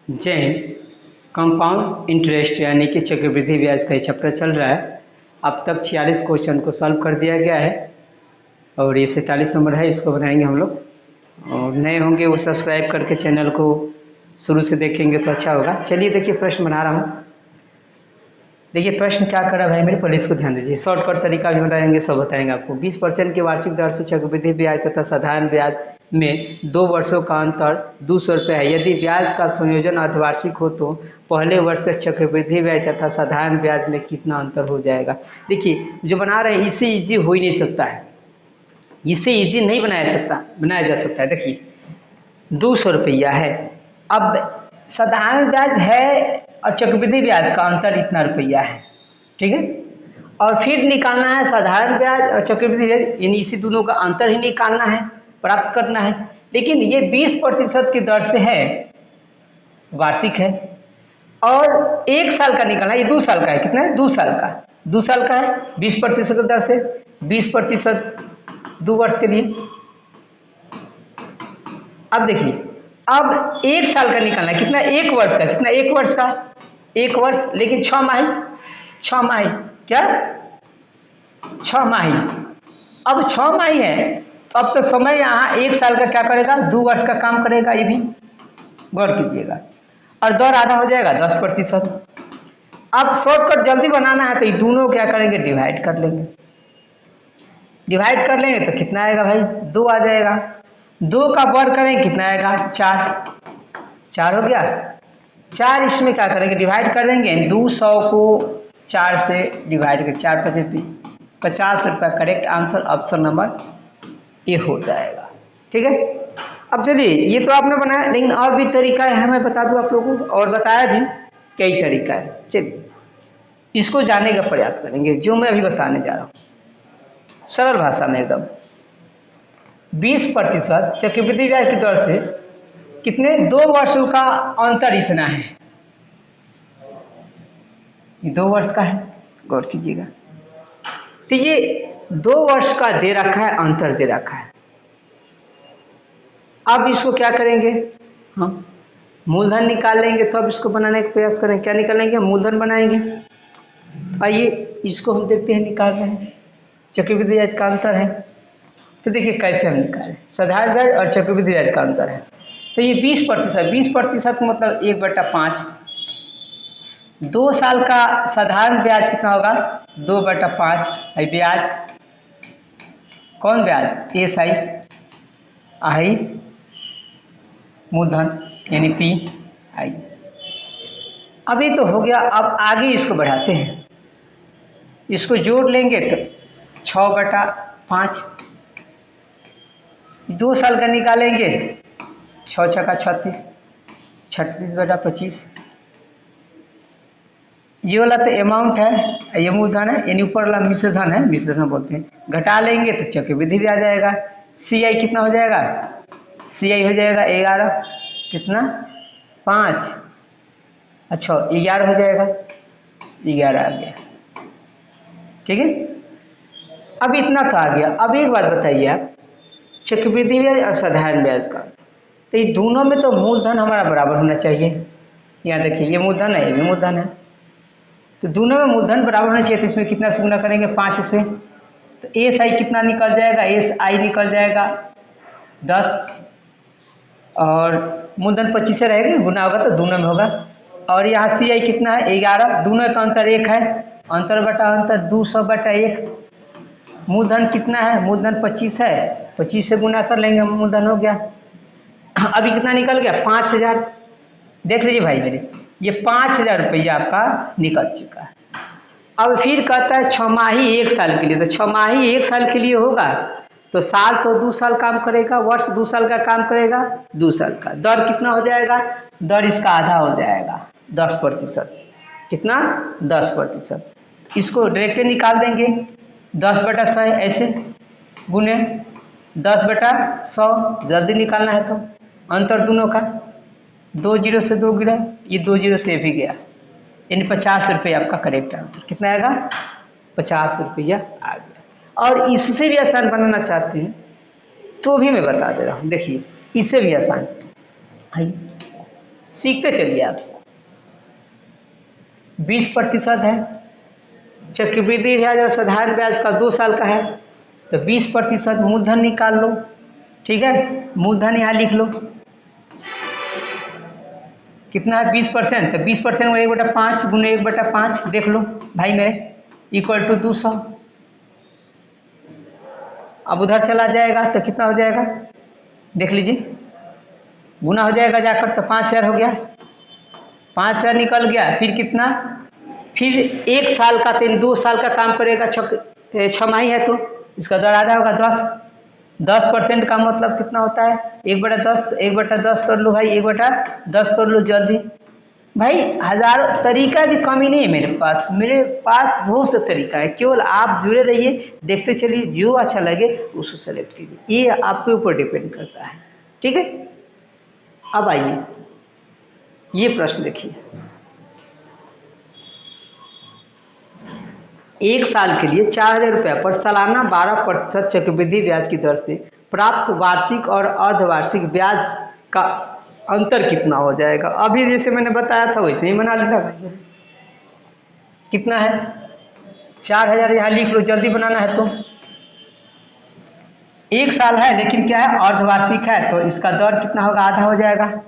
Jain compound interest यानी कि चक्रवृद्धि ब्याज का चैप्टर चल रहा है। अब तक 46 क्वेश्चन को सॉल्व कर दिया गया है और ये 47 नंबर है, इसको बनाएंगे हम लोग। और नए होंगे वो सब्सक्राइब करके चैनल को शुरू से देखेंगे तो अच्छा होगा। चलिए देखिए प्रश्न बना रहा हूँ। देखिए प्रश्न क्या कर रहा है भाई मेरे, पहले इसको ध्यान दीजिए। शॉर्टकट तरीका भी बताएंगे, सब बताएंगे आपको। 20% की वार्षिक दर से चक्रवृद्धि ब्याज तथा साधारण ब्याज में 2 वर्षों का अंतर 200 रुपये है। यदि ब्याज का संयोजन अर्धवार्षिक हो तो पहले वर्ष का चक्रवृद्धि ब्याज तथा साधारण ब्याज में कितना अंतर हो जाएगा। देखिए जो बना रहे हैं इससे ईजी हो ही नहीं सकता है, इससे ईजी नहीं बनाया जा सकता है। देखिए 200 रुपया है, अब साधारण ब्याज है और चक्रवृद्धि ब्याज का अंतर इतना रुपया है, ठीक है। और फिर निकालना है साधारण ब्याज और चक्रवृद्धि ब्याज, यानी इसी दोनों का अंतर ही निकालना है, प्राप्त करना है। लेकिन ये 20% की दर से है, वार्षिक है, और 1 साल का निकालना है। ये 2 साल का है, कितना है 2 साल का, 2 साल का है 20% की दर से, 20% 2 वर्ष के लिए। अब देखिए अब 1 साल का निकालना है, कितना 1 वर्ष का, कितना 1 वर्ष का, 1 वर्ष लेकिन 6 माही, 6 माही क्या 6 माही। अब 6 माही है तो अब तो समय यहाँ 1 साल का क्या करेगा 2 वर्ष का काम करेगा, ये भी गौर कीजिएगा। और दर आधा हो जाएगा 10%। अब शॉर्टकट जल्दी बनाना है तो ये दोनों क्या करेंगे डिवाइड कर लेंगे, डिवाइड कर लेंगे तो कितना आएगा भाई 2 आ जाएगा। 2 का वर्ग करेंगे कितना आएगा 4, 4 हो गया। 4 इसमें क्या करेंगे डिवाइड कर देंगे, 200 को 4 से डिवाइड कर, 4 × 5 = 50 रुपये। Correct answer option number A हो जाएगा, ठीक है। अब चलिए ये तो आपने बनाया, लेकिन और भी तरीका है, मैं बता दूं आप लोगों को, और बताया भी कई तरीका है। चलिए इसको जानने का प्रयास करेंगे जो मैं अभी बताने जा रहा हूँ, सरल भाषा में एकदम। 20% चक्रवृद्धि ब्याज की दर से कितने 2 वर्षों का अंतर इतना है, ये 2 वर्ष का है, गौर कीजिएगा। तो ये 2 वर्ष का दे रखा है, अंतर दे रखा है। अब इसको क्या करेंगे हम मूलधन निकाल लेंगे, तो अब इसको बनाने का प्रयास करेंगे। क्या निकालेंगे, मूलधन बनाएंगे। आइए इसको हम देखते हैं निकाल रहे हैं, चक्रवृद्धि ब्याज का अंतर है। तो देखिए कैसे हम निकालें, साधारण ब्याज और चक्रवृद्धि ब्याज का अंतर है। तो ये 20%, 20% मतलब 1/5। 2 साल का साधारण ब्याज कितना होगा 2/5 है ब्याज, कौन ब्याज एसआई, आई मूलधन यानी पी आई। अभी तो हो गया, अब आगे इसको बढ़ाते हैं, इसको जोड़ लेंगे तो 6/5। 2 साल का निकालेंगे 6 × 6 = 36, 36/25। ये वाला तो अमाउंट है, ये मूलधन है, यानी ऊपर वाला मिश्र धन है, मिश्र धन बोलते हैं। घटा लेंगे तो चक्रवृद्धि भी आ जाएगा। सी आई कितना हो जाएगा, सी आई हो जाएगा 11, कितना 5, अच्छा 11 हो जाएगा, 11 आ गया, ठीक है। अब इतना तो आ गया। अब एक बात बताइए आप, चक्रवृद्धि ब्याज और साधारण ब्याज का, तो ये दोनों में तो मूलधन हमारा बराबर होना चाहिए। यहाँ देखिए ये मूलधन है, ये भी मूलधन है, तो दोनों में मूलधन बराबर होना चाहिए। तो इसमें कितना से गुना करेंगे 5 से, तो एस आई कितना निकल जाएगा, एस आई निकल जाएगा 10, और मूलधन 25 से रहेगा, गुना होगा तो दोनों में होगा। और यहाँ सी आई कितना है 11, दोनों का अंतर 1 है, अंतर बटा अंतर 200/1। मूलधन कितना है, मूलधन 25 है, 25 से गुना कर लेंगे, मूलधन हो गया। अभी कितना निकल गया 5000। देख लीजिए भाई मेरे, ये 5000 रुपया आपका निकल चुका है। अब फिर कहता है 6 माही 1 साल के लिए, तो 6 माही 1 साल के लिए होगा तो साल तो 2 साल काम करेगा, वर्ष 2 साल का काम करेगा, 2 साल का। दर कितना हो जाएगा, दर इसका आधा हो जाएगा 10%, कितना 10%। इसको डायरेक्ट निकाल देंगे 10/100, ऐसे गुने 10/100, जल्दी निकालना है तो अंतर दोनों का, 2 0 से 2 गिरा, ये 2 0 से भी गया, यानी 50 रुपये आपका करेक्ट आंसर। कितना आएगा 50 रुपया आ गया। और इससे भी आसान बनाना चाहते हैं तो भी मैं बता दे रहा हूँ, देखिए इससे भी आसान। आइए सीखते चलिए आप। 20% है, चक्रवृद्धि ब्याज और साधारण ब्याज का 2 साल का है, तो 20% मूलधन निकाल लो। ठीक है, मूलधन यहाँ लिख लो, कितना है 20%, तो 20% में 1/5 गुने 1/5 देख लो भाई मेरे, इक्वल टू 200। अब उधर चला जाएगा तो कितना हो जाएगा, देख लीजिए, गुना हो जाएगा जाकर तो 5000 हो गया, 5000 निकल गया। फिर कितना, फिर 1 साल का, 2 साल का काम करेगा, 6 माही है तो इसका दर आधा होगा 10। 10% का मतलब कितना होता है 1/10, तो 1/10 कर लो भाई, 1/10 कर लो जल्दी भाई। हजारों तरीका की कमी नहीं है मेरे पास बहुत सा तरीका है, केवल आप जुड़े रहिए, देखते चलिए, जो अच्छा लगे उसको सेलेक्ट कीजिए, ये आपके ऊपर डिपेंड करता है। ठीक है, अब आइए ये प्रश्न देखिए, 1 साल के लिए 4000 रुपये पर सालाना 12% चक्रवृद्धि ब्याज की दर से प्राप्त वार्षिक और अर्धवार्षिक ब्याज का अंतर कितना हो जाएगा। अभी जैसे मैंने बताया था वैसे ही बना लेना भाई। कितना है 4000, यहाँ लिख लो, जल्दी बनाना है तो। 1 साल है लेकिन क्या है अर्धवार्षिक है, तो इसका दर कितना होगा, आधा हो जाएगा,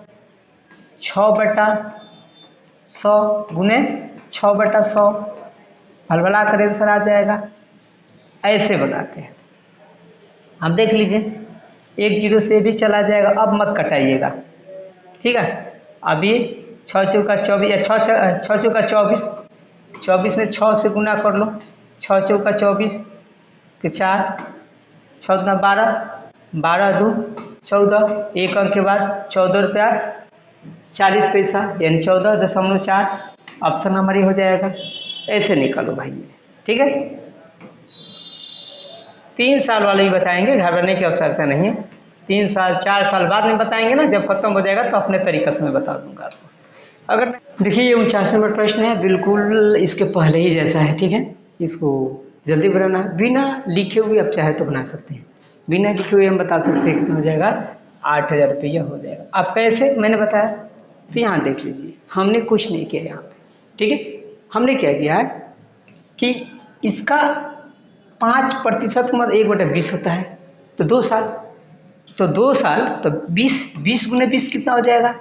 6/100 गुने 6/100, भलभला कर आंसर आ जाएगा। ऐसे बनाते हैं हम, देख लीजिए, 1 0 से भी चला जाएगा, अब मत कटाइएगा। ठीक है, अब ये 6 चौका 24 या 6 चौका 24, 24 में 6 से गुना कर लो, 6 चौका 24 के 4, 6 दूना 12, 12 2 14, एक अंक के बाद 14 रुपया 40 पैसा, यानी 14.4, ऑप्शन नंबर ये हो जाएगा। ऐसे निकालो भाई, ठीक है। 3 साल वाले ही बताएंगे, घबराने की आवश्यकता नहीं है। 3 साल 4 साल बाद में बताएंगे ना, जब खत्म हो जाएगा तो अपने तरीक़े से मैं बता दूंगा आपको। अगर देखिए ये 49 नंबर प्रश्न है, बिल्कुल इसके पहले ही जैसा है। ठीक है, इसको जल्दी बनाना है, बिना लिखे हुए आप चाहे तो बना सकते हैं, बिना लिखे हुए हम बता सकते हैं कितना हो जाएगा, 8000 रुपया हो जाएगा। आप कैसे मैंने बताया, तो यहाँ देख लीजिए, हमने कुछ नहीं किया यहाँ पे। ठीक है, हमने क्या किया है कि इसका 5% मतलब 1/20 होता है, तो 2 साल, तो 2 साल तो 20 गुने 20 कितना हो जाएगा,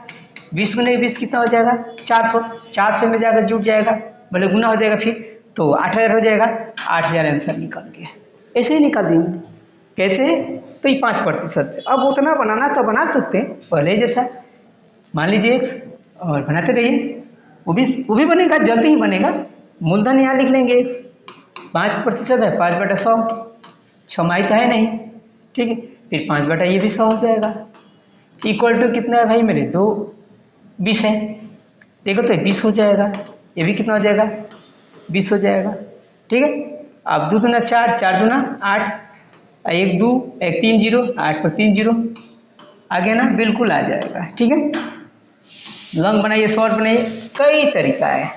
20 गुने 20 कितना हो जाएगा, 400, 400 में जाकर जुट जाएगा, भले गुना हो जाएगा फिर तो 8000 हो जाएगा। 8000 आंसर निकल गया। ऐसे ही निकाल देंगे, कैसे, तो ये 5% से। अब उतना बनाना तो बना सकते हैं पहले जैसा, मान लीजिए x, और बनाते रहिए, वो भी बनेगा, जल्दी ही बनेगा। मूलधन यहाँ लिख लेंगे x, 5% है, 5/100, 6 तो है नहीं। ठीक है, फिर 5 ये भी 100 हो जाएगा, इक्वल टू कितना है भाई मेरे, 20 है, देखो तो 20 हो जाएगा, ये भी कितना हो जाएगा, 20 हो जाएगा। ठीक है, अब 2 दूना 4, 4 दूना 8, 1 2 1 3 0, 8 पर 3 0 आ गया ना, बिल्कुल आ जाएगा। ठीक है, लॉन्ग बनाइए, शॉर्ट बनाइए, कई तरीका है।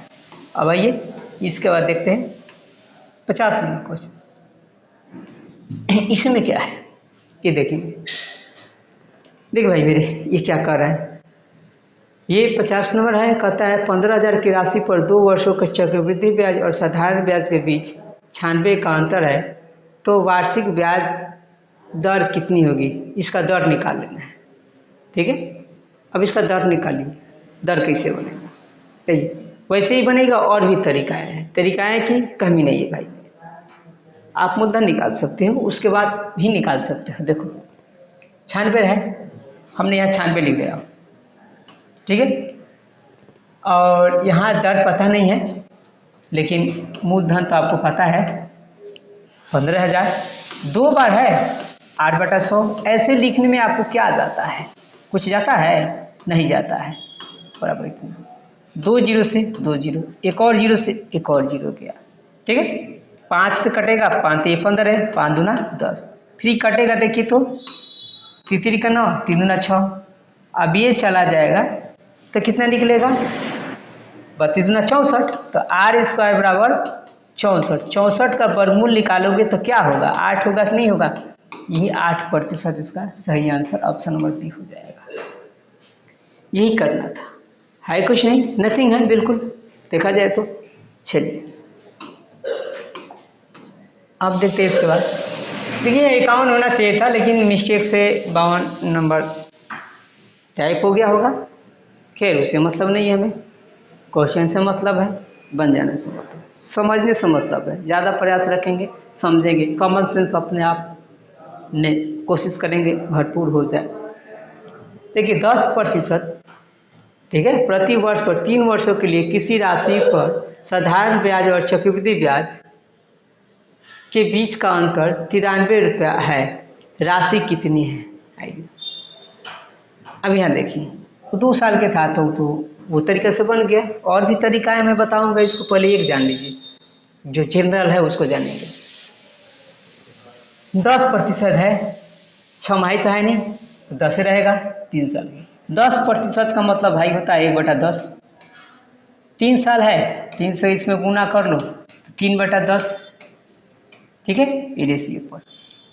अब आइए इसके बाद देखते हैं 50 नंबर क्वेश्चन। इसमें क्या है ये देखेंगे। देखिए भाई मेरे, ये क्या कर रहा है, ये 50 नंबर है, कहता है 15,000 की राशि पर 2 वर्षों के चक्रवृद्धि ब्याज और साधारण ब्याज के बीच 96 का अंतर है, तो वार्षिक ब्याज दर कितनी होगी, इसका दर निकाल लेना है। ठीक है, अब इसका दर निकालिए, दर कैसे बनेगा, सही वैसे ही बनेगा, और भी तरीकाएँ की कमी नहीं है भाई। आप मूलधन निकाल सकते हो, उसके बाद भी निकाल सकते हो। देखो 96 है, हमने यहाँ 96 लिख दिया, ठीक है, और यहाँ दर पता नहीं है, लेकिन मूलधन तो आपको पता है 15,000, 2 बार है 8/100। ऐसे लिखने में आपको क्या जाता है, कुछ जाता है, नहीं जाता है, बराबर इतना, 2 0 से 2 0, एक और 0 से एक और 0 गया। ठीक है, 5 से कटेगा, 5 ये 15 है, 5 दूना 10, फिर कटेगा, देखिए तो 3 का 9, 3 दूना 6, अब ये चला जाएगा तो कितना निकलेगा, 32 दूना 64, तो R² बराबर 64, 64 का वर्गमूल निकालोगे तो क्या होगा, 8 होगा कि नहीं होगा, यही 8% इसका सही आंसर ऑप्शन नंबर बी हो जाएगा। यही करना था, है कुछ नहीं, नथिंग है बिल्कुल देखा जाए तो। चलिए अब देखते हैं इसके बाद। देखिए 51 होना चाहिए था लेकिन मिस्टेक से 52 नंबर टाइप हो गया होगा। खैर उससे मतलब नहीं है, हमें क्वेश्चन से मतलब है, बन जाने से मतलब, समझने से मतलब है। ज़्यादा प्रयास रखेंगे समझेंगे, कॉमन सेंस अपने आप ने कोशिश करेंगे भरपूर हो जाए। देखिए 10%, ठीक है, प्रति वर्ष पर 3 वर्षों के लिए किसी राशि पर साधारण ब्याज और चक्रवृद्धि ब्याज के बीच का अंतर 93 रुपया है, राशि कितनी है? आइए अब यहाँ देखिए 2 साल के था तो वो तरीके से बन गया। और भी तरीका है मैं बताऊंगा, इसको पहले एक जान लीजिए, जो जनरल है उसको जानेंगे। 10% है, 6 माही तो है नहीं तो 10 रहेगा 3 साल में। 10% का मतलब भाई होता है 1/10। 3 साल है, 3 से इसमें गुना कर लो तो 3/10, ठीक है, ये रेशियो पर।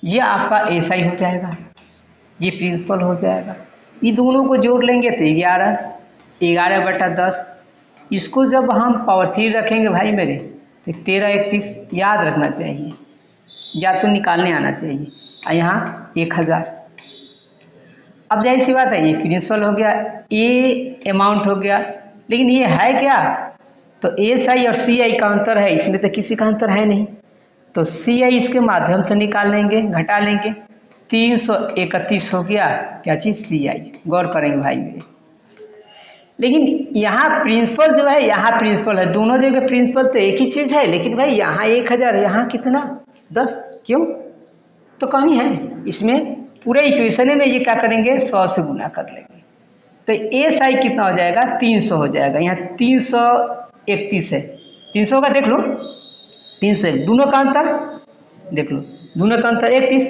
ये आपका एसआई हो जाएगा, ये प्रिंसिपल हो जाएगा। ये दोनों को जोड़ लेंगे तो 11, 11/10। इसको जब हम पावर 3 रखेंगे भाई मेरे तो 13 31 याद रखना चाहिए, या तो निकालने आना चाहिए। और यहाँ 1000। अब जाहिर सी बात है ये प्रिंसिपल हो गया, ये अमाउंट हो गया, लेकिन ये है क्या? तो एस आई और सी आई का अंतर है, इसमें तो किसी का अंतर है नहीं। तो सी आई इसके माध्यम से निकाल लेंगे, घटा लेंगे। 331 हो गया क्या चीज़? सी आई। गौर करेंगे भाई मेरे। लेकिन यहाँ प्रिंसिपल जो है, यहाँ प्रिंसिपल है, दोनों जगह प्रिंसिपल तो एक ही चीज़ है, लेकिन भाई यहाँ 1000, यहाँ कितना 10, क्यों? तो कमी है इसमें। पूरे इक्वेशन में ये क्या करेंगे? 100 से गुना कर लेंगे तो एस आई कितना हो जाएगा? 300 हो जाएगा। यहाँ 331 है, 300 का देख लो, 300 दोनों का अंतर देख लो, दोनों का अंतर 31।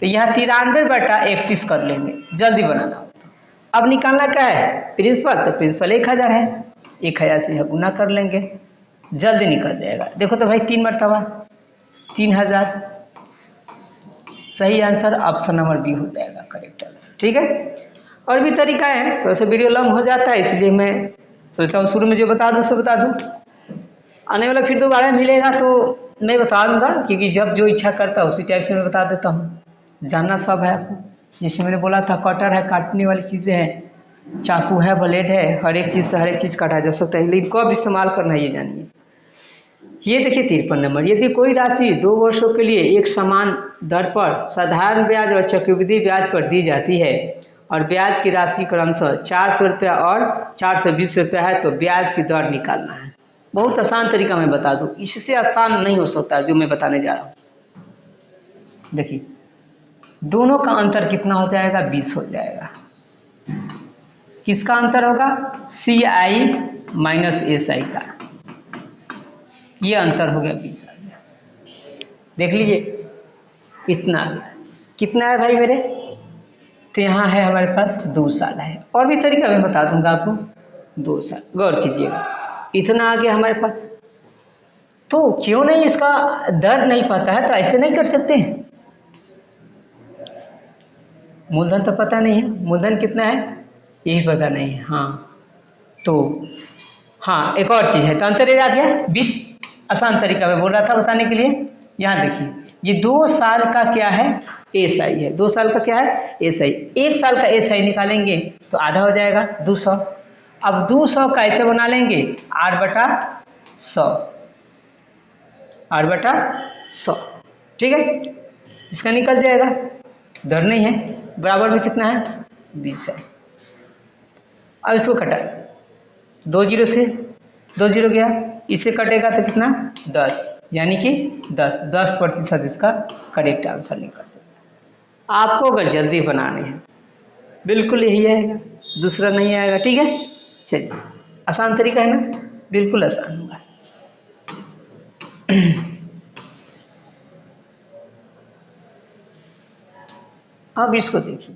तो यहाँ 93/31 कर लेंगे, जल्दी बनाना हो तो। अब निकालना क्या है? प्रिंसिपल, तो प्रिंसिपल 1000 है, 1000 से यहाँ गुना कर लेंगे, जल्दी निकल जाएगा। देखो तो भाई 3 मरतबा 3000। सही आंसर ऑप्शन नंबर बी हो जाएगा, करेक्ट आंसर, ठीक है। और भी तरीका है, थोड़ा सा वीडियो लंबा हो जाता है, इसलिए मैं सोचता हूँ शुरू में जो बता दूँ सो बता दूँ। आने वाला फिर दोबारा मिलेगा तो मैं बता दूंगा, क्योंकि जब जो इच्छा करता है उसी टाइप से मैं बता देता हूँ। जानना सब है आपको, जैसे मैंने बोला था कटर है, काटने वाली चीज़ें हैं, चाकू है, ब्लेड है, हर एक चीज़ से हर एक चीज़ काटा जा सकता है, लेकिन कब इस्तेमाल करना है ये जानिए। ये देखिए 53 नंबर, यदि कोई राशि 2 वर्षों के लिए एक समान दर पर साधारण ब्याज और चक्रवृद्धि ब्याज पर दी जाती है और ब्याज की राशि क्रमशः 400 रुपया और 420 रुपया है, तो ब्याज की दर निकालना है। बहुत आसान तरीका मैं बता दूं, इससे आसान नहीं हो सकता जो मैं बताने जा रहा हूँ। देखिए दोनों का अंतर कितना हो जाएगा? 20 हो जाएगा। किसका अंतर होगा? सी आई माइनस एस आई का, ये अंतर हो गया 20 आ गया। देख लीजिए इतना आ गया। कितना है भाई मेरे? तो यहाँ है हमारे पास 2 साल है। और भी तरीका मैं बता दूंगा आपको, 2 साल, गौर कीजिएगा। इतना आ गया हमारे पास, तो क्यों नहीं इसका दर नहीं पता है तो ऐसे नहीं कर सकते हैं। मूलधन तो पता नहीं है, मूलधन कितना है यही पता नहीं है। हाँ तो हाँ एक और चीज़ है, तो अंतर आ गया 20। आसान तरीका मैं बोल रहा था बताने के लिए। यहाँ देखिए ये 2 साल का क्या है? एस आई है। 2 साल का क्या है? S I. 1 साल का एस आई निकालेंगे तो आधा हो जाएगा 200। अब 200 कैसे बना लेंगे? 8/100, 8/100, ठीक है, इसका निकल जाएगा। दर नहीं है, बराबर में कितना है? 20 है। अब इसको कटा, 2 जीरो से 2 जीरो गया, इससे कटेगा तो कितना? 10, यानी कि 10% इसका करेक्ट आंसर निकल जाएगा। आपको अगर जल्दी बनाने हैं बिल्कुल यही आएगा, दूसरा नहीं आएगा, ठीक है। चलिए आसान तरीका है ना, बिल्कुल आसान होगा। अब इसको देखिए,